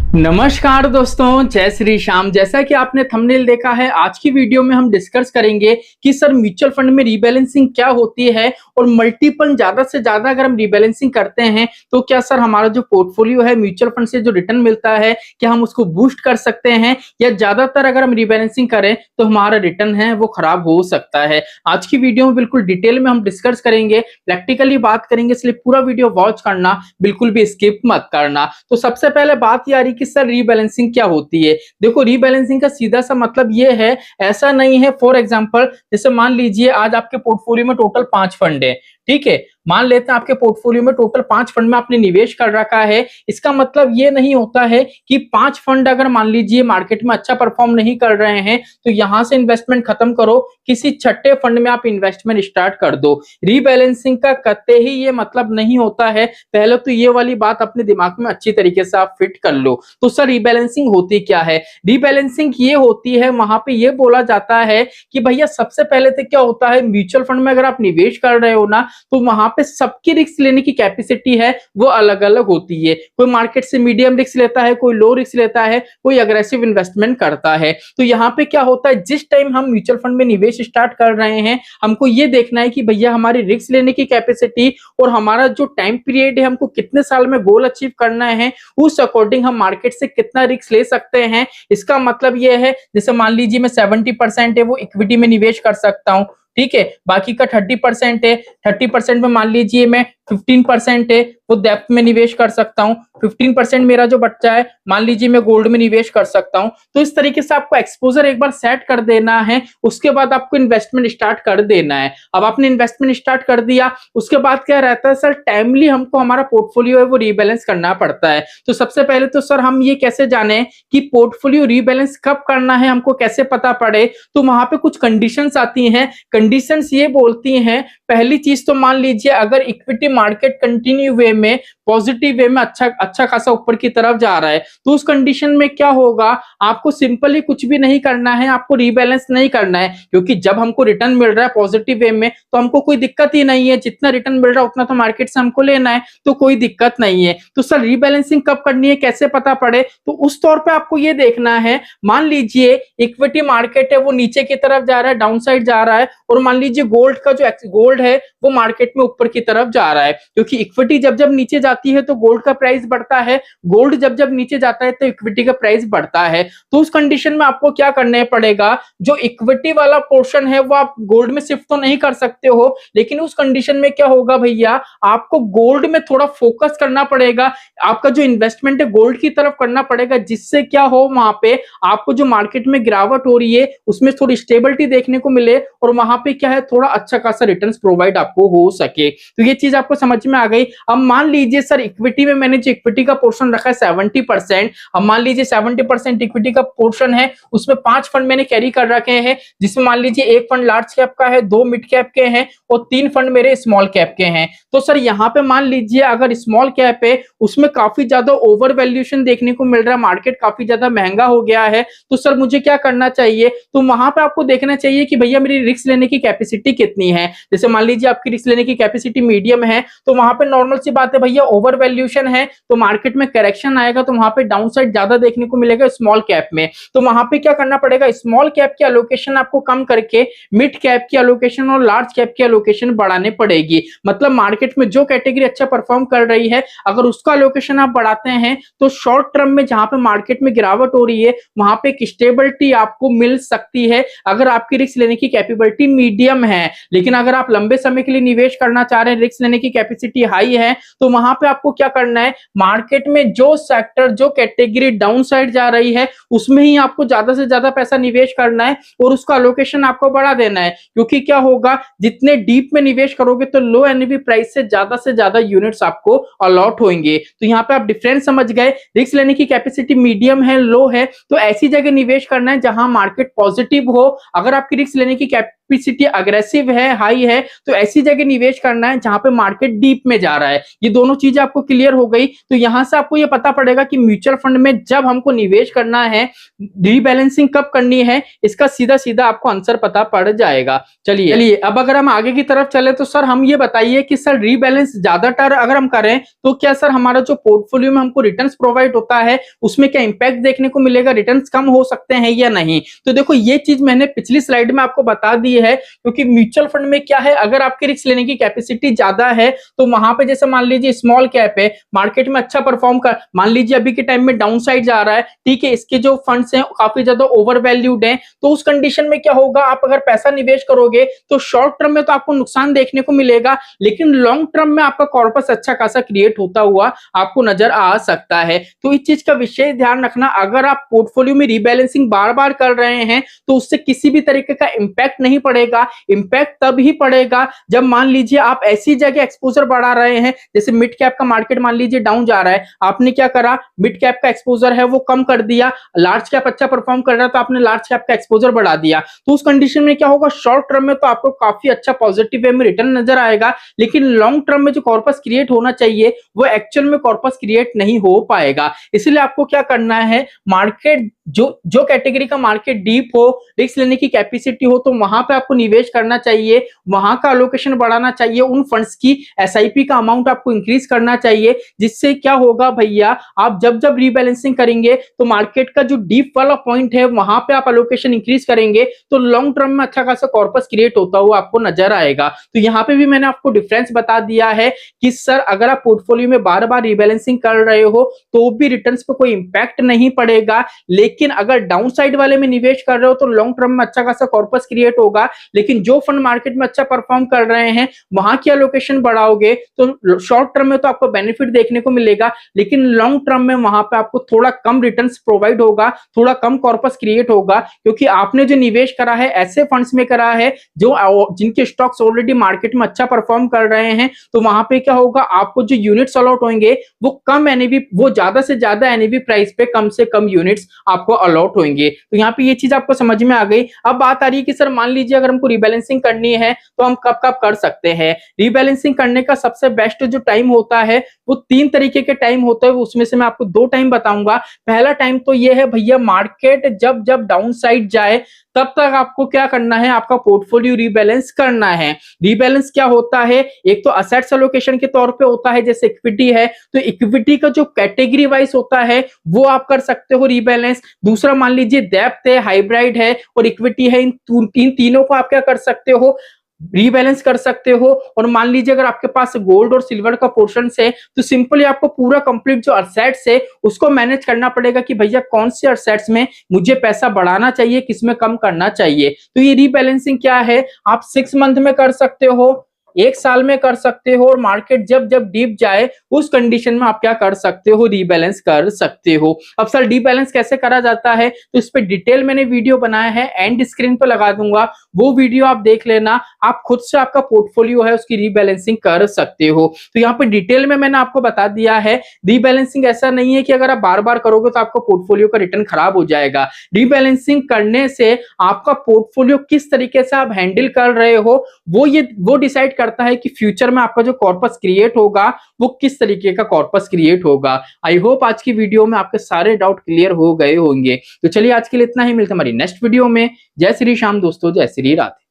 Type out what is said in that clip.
नमस्कार दोस्तों, जय श्री श्याम। जैसा कि आपने थंबनेल देखा है, आज की वीडियो में हम डिस्कस करेंगे कि सर म्यूचुअल फंड में रीबैलेंसिंग क्या होती है और मल्टीपल ज्यादा से ज्यादा अगर हम रीबैलेंसिंग करते हैं तो क्या सर हमारा जो पोर्टफोलियो है म्यूचुअल फंड से जो रिटर्न मिलता है क्या हम उसको बूस्ट कर सकते हैं, या ज्यादातर अगर हम रीबैलेंसिंग करें तो हमारा रिटर्न है वो खराब हो सकता है। आज की वीडियो में बिल्कुल डिटेल में हम डिस्कस करेंगे, प्रैक्टिकली बात करेंगे, इसलिए पूरा वीडियो वॉच करना, बिल्कुल भी स्किप मत करना। तो सबसे पहले बात ये आ रही कि सर रीबैलेंसिंग क्या होती है। देखो, रीबैलेंसिंग का सीधा सा मतलब ये है, ऐसा नहीं है। फॉर एग्जांपल, जैसे मान लीजिए आज आपके पोर्टफोलियो में टोटल 5 फंड है, ठीक है। मान लेते हैं आपके पोर्टफोलियो में टोटल 5 फंड में आपने निवेश कर रखा है। इसका मतलब ये नहीं होता है कि 5 फंड अगर मान लीजिए मार्केट में अच्छा परफॉर्म नहीं कर रहे हैं तो यहां से इन्वेस्टमेंट खत्म करो, किसी छठे फंड में आप इन्वेस्टमेंट स्टार्ट कर दो। रीबैलेंसिंग का कतई ही ये मतलब नहीं होता है। पहले तो ये वाली बात अपने दिमाग में अच्छी तरीके से आप फिट कर लो। तो सर रीबैलेंसिंग होती क्या है? रीबैलेंसिंग ये होती है, वहां पे ये बोला जाता है कि भैया सबसे पहले तो क्या होता है, म्यूचुअल फंड में अगर आप निवेश कर रहे हो ना तो वहां पे सबकी रिस्क लेने की कैपेसिटी है वो अलग अलग होती है। कोई मार्केट से मीडियम रिस्क लेता है, कोई लो रिस्क लेता है, कोई अग्रेसिव इन्वेस्टमेंट करता है। तो यहाँ पे क्या होता है, जिस टाइम हम म्यूचुअल फंड में निवेश स्टार्ट कर रहे हैं हमको ये देखना है कि भैया हमारी रिस्क लेने की कैपेसिटी और हमारा जो टाइम पीरियड है, हमको कितने साल में गोल अचीव करना है, उस अकॉर्डिंग हम मार्केट से कितना रिस्क ले सकते हैं। इसका मतलब ये है, जैसे मान लीजिए मैं 70% है वो इक्विटी में निवेश कर सकता हूं, ठीक है। बाकी का 30% है, 30% में मान लीजिए मैं 15% है वो डेप्थ में निवेश कर सकता हूं। 15% मेरा जो बच्चा है मान लीजिए मैं गोल्ड में निवेश कर सकता हूं। तो इस तरीके से आपको एक्सपोजर एक बार सेट कर देना है, उसके बाद आपको इन्वेस्टमेंट स्टार्ट कर देना है। अब आपने इन्वेस्टमेंट स्टार्ट कर दिया, उसके बाद क्या रहता है सर, टाइमली हमको हमारा पोर्टफोलियो है वो रीबैलेंस करना पड़ता है। तो सबसे पहले तो सर हम ये कैसे जाने कि पोर्टफोलियो रीबैलेंस कब करना है, हमको कैसे पता पड़े? तो वहां पे कुछ कंडीशंस आती हैं। कंडीशंस ये बोलती हैं, पहली चीज तो मान लीजिए अगर इक्विटी मार्केट कंटिन्यू वे में पॉजिटिव वे में अच्छा खासा ऊपर की तरफ जा रहा है तो उस कंडीशन में क्या होगा, आपको सिंपली कुछ भी नहीं करना है, आपको रीबैलेंस नहीं करना है। क्योंकि जब हमको रिटर्न मिल रहा है पॉजिटिव वे में तो हमको कोई दिक्कत ही नहीं है, जितना रिटर्न मिल रहा है उतना तो मार्केट से हमको लेना है, तो कोई दिक्कत नहीं है। तो सर रीबैलेंसिंग कब करनी है, कैसे पता पड़े? तो उस तौर पे आपको ये देखना है, मान लीजिए इक्विटी मार्केट है वो नीचे की तरफ जा रहा है, डाउन साइड जा रहा है, और मान लीजिए गोल्ड का जो गोल्ड है वो मार्केट में ऊपर की तरफ जा रहा है। क्योंकि इक्विटी जब जब नीचे जाती है तो गोल्ड का प्राइस बढ़ता है, गोल्ड जब जब नीचे जाता है तो इक्विटी का प्राइस बढ़ता है। तो उस कंडीशन में आपको क्या करना पड़ेगा, जो इक्विटी वाला पोर्शन है वो आप गोल्ड में शिफ्ट तो नहीं कर सकते हो, लेकिन उस कंडीशन में क्या होगा भैया, आपको गोल्ड में थोड़ा फोकस करना पड़ेगा। आपका जो इन्वेस्टमेंट है गोल्ड की तरफ करना पड़ेगा, जिससे क्या हो वहां पे आपको जो मार्केट में गिरावट हो रही है उसमें थोड़ी स्टेबिलिटी देखने को मिले और वहां पे क्या है थोड़ा अच्छा खासा रिटर्न्स प्रोवाइड आपको हो सके। तो ये चीज आपको समझ में आ गई। अब मान लीजिए सर इक्विटी में मैंने जो इक्विटी का पोर्शन रखा है 70%, अब मान लीजिए 70% इक्विटी का पोर्शन है, उसमें 5 फंड मैंने कैरी कर रखे हैं, जिसमें मान लीजिए 1 फंड लार्ज कैप का है, 2 मिड कैप के हैं और 3 फंड मेरे स्मॉल कैप के हैं। तो सर यहाँ पे मान लीजिए अगर स्मॉल कैप है उसमें काफी ज्यादा ओवर वैल्यूएशन देखने को मिल रहा है, मार्केट काफी ज्यादा महंगा हो गया है, तो सर मुझे क्या करना चाहिए? तो वहां पे आपको देखना चाहिए कि भैया मेरी रिस्क लेने की कैपेसिटी कितनी है। जैसे मान लीजिए आपकी रिस्क लेने की कैपेसिटी मीडियम है तो वहां पे नॉर्मल सी बात है भैया, ओवर वैल्यूएशन है तो मार्केट में करेक्शन आएगा तो वहां पे डाउन साइड ज्यादा देखने को मिलेगा स्मॉल कैप में। तो वहां पे क्या करना पड़ेगा, स्मॉल कैप की एलोकेशन आपको कम करके मिड कैप की एलोकेशन और लार्ज कैप की एलोकेशन बढ़ाने पड़ेगी। मतलब मार्केट में जो कैटेगरी अच्छा परफॉर्म कर रही है अगर उसका एलोकेशन आप बढ़ाते हैं तो शॉर्ट टर्म में जहां पे मार्केट में गिरावट हो रही है वहां पे एक स्टेबिलिटी आपको मिल सकती है अगर आपकी रिस्क लेने की कैपेबिलिटी मीडियम है। लेकिन अगर आप लंबे समय के लिए निवेश करना चाह रहे हैं, रिस्क लेने की कैपेसिटी हाई है, तो वहां पे आपको क्या करना है, मार्केट में जो सेक्टर जो कैटेगरी डाउन साइड जा रही है उसमें ही आपको ज्यादा से ज्यादा पैसा निवेश करना है और उसका एलोकेशन आपको बढ़ा देना है। क्योंकि क्या होगा, जितने डीप में निवेश करोगे तो लो एनएवी प्राइस से ज्यादा यूनिट्स आपको अलॉट होंगे। तो यहाँ पे आप डिफरेंस समझ गए, रिस्क लेने की कैपेसिटी मीडियम है, लो है, तो ऐसी जगह निवेश करना है जहां मार्केट पॉजिटिव हो। अगर आपकी रिस्क लेने की कैपेसिटी अग्रेसिव है, हाई है, तो ऐसी जगह निवेश करना है जहां पे मार्केट डीप में जा रहा है। ये दोनों चीज चीज आपको क्लियर हो गई, तो यहां से आपको ये पता पड़ेगा कि म्यूचुअल फंड में जब हमको निवेश करना है, रीबैलेंसिंग कब करनी है, इसका सीधा सीधा आपको आंसर पता पड़ जाएगा। चलिए अब अगर हम आगे की तरफ चले तो सर हम ये बताइए कि सर रीबैलेंस ज्यादातर अगर हम करें तो क्या सर हमारा जो पोर्टफोलियो में हमको रिटर्न्स प्रोवाइड होता है उसमें क्या इंपैक्ट देखने को मिलेगा, रिटर्न्स कम हो सकते हैं या नहीं? तो देखो ये चीज मैंने पिछली स्लाइड में आपको बता दी है, क्योंकि म्यूचुअल फंड में क्या है, अगर आपकी रिस्क लेने की कैपेसिटी ज्यादा है तो वहां पे जैसे मान लीजिए स्मॉल कैप है, मार्केट में अच्छा परफॉर्म कर, मान लीजिए अभी के टाइम में डाउन साइड जा रहा है, ठीक है, इसके जो फंड्स हैं काफी ज्यादा ओवर वैल्यूड हैं, तो उस कंडीशन में क्या होगा, आप अगर पैसा निवेश करोगे तो शॉर्ट टर्म में तो आपको नुकसान देखने को मिलेगा, लेकिन लॉन्ग टर्म में आपका कॉर्पस अच्छा खासा क्रिएट होता हुआ आपको नजर आ सकता है। तो इस चीज का विशेष ध्यान रखना, अगर आप पोर्टफोलियो में रीबैलेंसिंग बार बार कर रहे हैं तो उससे किसी भी तरीके का इंपैक्ट नहीं पड़ेगा। इंपैक्ट तब ही पड़ेगा जब मान लीजिए आप ऐसी जगह एक्सपोजर बढ़ा रहे हैं, जैसे मिड कैप का मार्केट मान लीजिए डाउन जा रहा है, आपने क्या करा, मिड कैप का एक्सपोजर है वो कम कर दिया, लार्ज कैप अच्छा परफॉर्म कर रहा है तो आपने लार्ज कैप का एक्सपोजर बढ़ा दिया, तो उस कंडीशन में क्या होगा, शॉर्ट टर्म में तो आपको काफी अच्छा पॉजिटिव वे में रिटर्न नजर आएगा, लेकिन लॉन्ग टर्म में जो कॉर्पस क्रिएट होना चाहिए वो एक्चुअल में कॉर्पस क्रिएट नहीं हो पाएगा। इसलिए आपको क्या करना है, मार्केट जो कैटेगरी का मार्केट डीप हो, रिस्क लेने की कैपेसिटी हो, तो वहां पे आपको निवेश करना चाहिए, वहां का अलोकेशन बढ़ाना चाहिए, उन फंड्स की एसआईपी का अमाउंट आपको इंक्रीज करना चाहिए, जिससे क्या होगा भैया, आप जब जब रीबैलेंसिंग करेंगे तो मार्केट का जो डीप वाला पॉइंट है वहां पे आप अलोकेशन इंक्रीज करेंगे तो लॉन्ग टर्म में अच्छा खासा कॉर्पस क्रिएट होता हुआ आपको नजर आएगा। तो यहाँ पे भी मैंने आपको डिफरेंस बता दिया है कि सर अगर आप पोर्टफोलियो में बार बार रीबैलेंसिंग कर रहे हो तो भी रिटर्न्स पे कोई इंपैक्ट नहीं पड़ेगा, लेकिन अगर डाउन साइड वाले में निवेश कर रहे हो तो लॉन्ग टर्म में अच्छा खासा कॉर्पस क्रिएट होगा, लेकिन जो फंड मार्केट में अच्छा परफॉर्म कर रहे हैं वहां की एलोकेशन बढ़ाओगे तो शॉर्ट टर्म में तो आपको बेनिफिट देखने को मिलेगा, लेकिन लॉन्ग टर्म में वहां पे आपको थोड़ा कम रिटर्न्स प्रोवाइड होगा, थोड़ा कम कॉर्पस क्रिएट होगा, क्योंकि आपने जो निवेश करा है ऐसे फंड्स में करा है जो जिनके स्टॉक्स ऑलरेडी मार्केट में अच्छा परफॉर्म कर रहे हैं, तो वहां पे क्या होगा, आपको जो यूनिट्स अलॉट होंगे वो कम एनएवी, वो ज्यादा से ज्यादा एनएवी प्राइस पे कम से कम यूनिट्स आपको अलॉट होंगे। तो यहाँ पे ये चीज आपको समझ में आ गई। अब बात आ रही है कि सर मान लीजिए अगर हमको रिबैलेंसिंग करनी है तो हम कब कब कर सकते हैं। रिबैलेंसिंग करने का सबसे बेस्ट जो टाइम होता है वो 3 तरीके के टाइम होते हैं, उसमें से मैं आपको 2 टाइम बताऊंगा। पहला टाइम तो ये है भैया, मार्केट जब जब डाउन साइड जाए तब तक आपको क्या करना है, आपका पोर्टफोलियो रीबैलेंस करना है। रीबैलेंस क्या होता है, एक तो असेट्स एलोकेशन के तौर पे होता है, जैसे इक्विटी है तो इक्विटी का जो कैटेगरी वाइज होता है वो आप कर सकते हो रीबैलेंस। दूसरा मान लीजिए डेप्थ है, हाइब्रिड है और इक्विटी है, इन तीनों को आप क्या कर सकते हो, रीबैलेंस कर सकते हो। और मान लीजिए अगर आपके पास गोल्ड और सिल्वर का पोर्शन है तो सिंपली आपको पूरा कंप्लीट जो असेट्स है उसको मैनेज करना पड़ेगा कि भैया कौन से असेट्स में मुझे पैसा बढ़ाना चाहिए, किसमें कम करना चाहिए। तो ये रीबैलेंसिंग क्या है, आप 6 मंथ में कर सकते हो, 1 साल में कर सकते हो, और मार्केट जब जब डीप जाए उस कंडीशन में आप क्या कर सकते हो, रीबैलेंस कर सकते हो। अब सर रीबैलेंस कैसे करा जाता है तो इस पे डिटेल मैंने वीडियो बनाया है, एंड स्क्रीन पे लगा दूंगा, वो वीडियो आप देख लेना, आप खुद से आपका पोर्टफोलियो है उसकी रीबैलेंसिंग कर सकते हो। तो यहाँ पे डिटेल में मैंने आपको बता दिया है, रीबैलेंसिंग ऐसा नहीं है कि अगर आप बार बार करोगे तो आपका पोर्टफोलियो का रिटर्न खराब हो जाएगा। रीबैलेंसिंग करने से आपका पोर्टफोलियो किस तरीके से आप हैंडल कर रहे हो वो डिसाइड करता है कि फ्यूचर में आपका जो कॉर्पस क्रिएट होगा वो किस तरीके का कॉर्पस क्रिएट होगा। आई होप आज की वीडियो में आपके सारे डाउट क्लियर हो गए होंगे। तो चलिए आज के लिए इतना ही, मिलते हमारी नेक्स्ट वीडियो में। जय श्री श्याम दोस्तों, जय श्री राधे।